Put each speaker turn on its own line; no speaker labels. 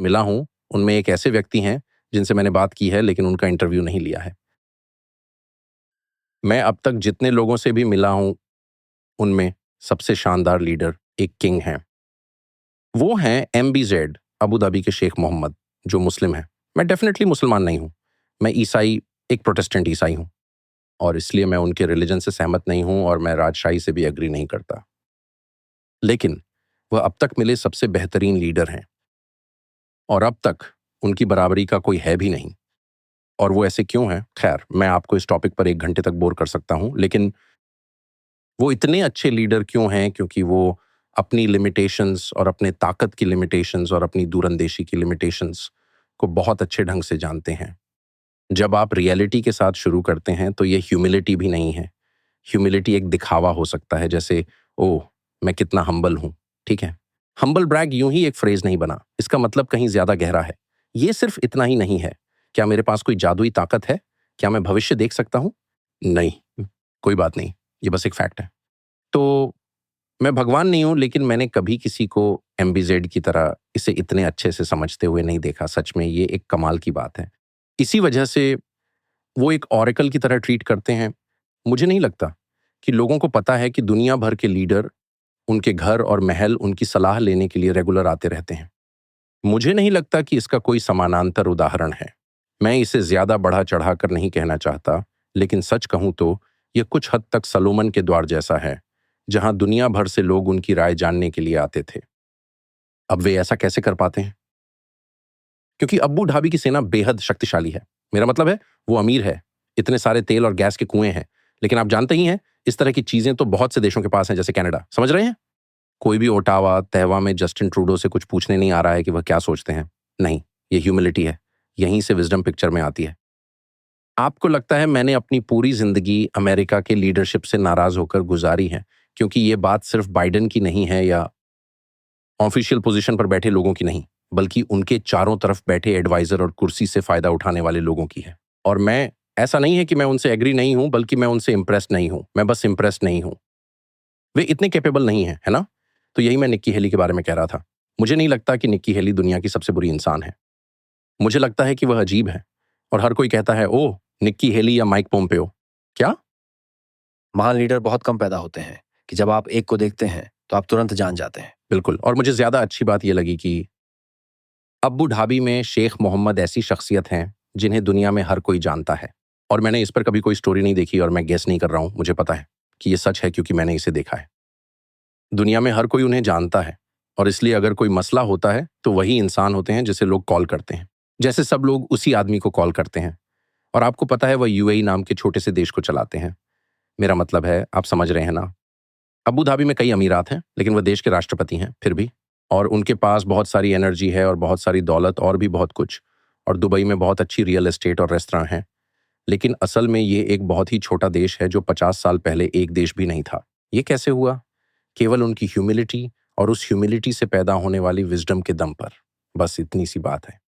मिला हूँ, उनमें एक ऐसे व्यक्ति हैं जिनसे मैंने बात की है लेकिन उनका इंटरव्यू नहीं लिया है। मैं अब तक जितने लोगों से भी मिला हूँ, उनमें सबसे शानदार लीडर एक किंग हैं। वो हैं एमबीजेड, अबू धाबी के शेख मोहम्मद, जो मुस्लिम हैं। मैं डेफ़िनेटली मुसलमान नहीं हूँ। मैं ईसाई, एक प्रोटेस्टेंट ईसाई हूँ और इसलिए मैं उनके रिलिजन से सहमत नहीं हूँ और मैं राजशाही से भी एग्री नहीं करता। लेकिन वह अब तक मिले सबसे बेहतरीन लीडर हैं और अब तक उनकी बराबरी का कोई है भी नहीं। और वो ऐसे क्यों हैं? ख़ैर, मैं आपको इस टॉपिक पर 1 घंटे तक बोर कर सकता हूँ, लेकिन वो इतने अच्छे लीडर क्यों हैं? क्योंकि वो अपनी लिमिटेशंस और अपने ताकत की लिमिटेशंस और अपनी दूरंदेशी की लिमिटेशंस को बहुत अच्छे ढंग से जानते हैं। जब आप रियलिटी के साथ शुरू करते हैं, तो ये ह्यूमिलिटी भी नहीं है। ह्यूमिलिटी एक दिखावा हो सकता है, जैसे, ओह! मैं कितना हम्बल हूँ, ठीक है? हम्बल ब्रैग यूँ ही एक फ्रेज़ नहीं बना, इसका मतलब कहीं ज़्यादा गहरा है। ये सिर्फ़ इतना ही नहीं है। क्या मेरे पास कोई जादुई ताकत है? क्या मैं भविष्य देख सकता हूँ? नहीं, कोई बात नहीं, ये बस एक फैक्ट है। तो मैं भगवान नहीं हूँ, लेकिन मैंने कभी किसी को एमबीजेड की तरह इसे इतने अच्छे से समझते हुए नहीं देखा। सच में ये एक कमाल की बात है। इसी वजह से वो एक ऑरेकल की तरह ट्रीट करते हैं। मुझे नहीं लगता कि लोगों को पता है कि दुनिया भर के लीडर, उनके घर और महल उनकी सलाह लेने के लिए रेगुलर आते रहते हैं। मुझे नहीं लगता कि इसका कोई समानांतर उदाहरण है। मैं इसे ज़्यादा बढ़ा-चढ़ा कर नहीं कहना चाहता, लेकिन सच कहूँ तो ये कुछ हद तक सलोमन के द्वार जैसा है, जहाँ दुनिया भर से लोग उनकी राय जानने के लिए आते थे। अब वे ऐसा कैसे कर पाते हैं? क्योंकि अब्बू धाबी की सेना बेहद शक्तिशाली है। मेरा मतलब है, वो अमीर है, इतने सारे तेल और गैस के कुएँ हैं। लेकिन आप जानते ही हैं, इस तरह की चीज़ें तो बहुत से देशों के पास हैं, जैसे कनाडा। समझ रहे हैं? कोई भी ओटावा, तहवा में जस्टिन ट्रूडो से कुछ पूछने नहीं आ रहा है कि वह क्या सोचते हैं। नहीं, ये ह्यूमिलिटी है। यहीं से विज़डम पिक्चर में आती है। आपको लगता है मैंने अपनी पूरी ज़िंदगी अमेरिका के लीडरशिप से नाराज़ होकर गुज़ारी है, क्योंकि ये बात सिर्फ़ बाइडेन की नहीं है या ऑफ़िशियल पोज़ीशन पर बैठे लोगों की नहीं, बल्कि उनके चारों तरफ बैठे एडवाइज़र और कुर्सी से फ़ायदा उठाने वाले लोगों की है। और मैं ऐसा नहीं है कि मैं उनसे एग्री नहीं हूँ, बल्कि मैं उनसे इम्प्रेस्ड नहीं हूँ। मैं बस इम्प्रेस्ड नहीं हूँ। वे इतने कैपेबल नहीं हैं, है ना? तो यही मैं निक्की हेली के बारे में कह रहा था। मुझे नहीं लगता कि निक्की हेली दुनिया की सबसे बुरी इंसान है। मुझे लगता है कि वह अजीब है और हर कोई कहता है, ओह! निक्की हेली या माइक पोम्पेओ। क्या?
महान लीडर बहुत कम पैदा होते हैं कि जब आप एक को देखते हैं तो आप तुरंत जान जाते हैं।
बिल्कुल। और मुझे ज़्यादा अच्छी बात ये लगी कि अब्बू धाबी में शेख मोहम्मद ऐसी शख्सियत हैं, जिन्हें दुनिया में हर कोई जानता है। और मैंने इस पर कभी कोई स्टोरी नहीं देखी और मैं गेस नहीं कर रहा हूँ, मुझे पता है कि ये सच है क्योंकि मैंने इसे देखा है। दुनिया में हर कोई उन्हें जानता है और इसलिए अगर कोई मसला होता है, तो वही इंसान होते हैं जिसे लोग कॉल करते हैं। जैसे सब लोग उसी आदमी को कॉल करते हैं और आपको पता है वह यूएई नाम के छोटे से देश को चलाते हैं। मेरा मतलब है, आप समझ रहे हैं ना? अबू धाबी में कई अमीरात हैं, लेकिन वह देश के राष्ट्रपति हैं, फिर भी। और उनके पास बहुत सारी एनर्जी है और बहुत सारी दौलत और भी बहुत कुछ। और दुबई में बहुत अच्छी रियल एस्टेट और रेस्तरां हैं। लेकिन असल में ये एक बहुत ही छोटा देश है जो 50 साल पहले एक देश भी नहीं था। ये कैसे हुआ? केवल उनकी ह्यूमिलिटी और उस ह्यूमिलिटी से पैदा होने वाली विज़डम के दम पर। बस इतनी सी बात है।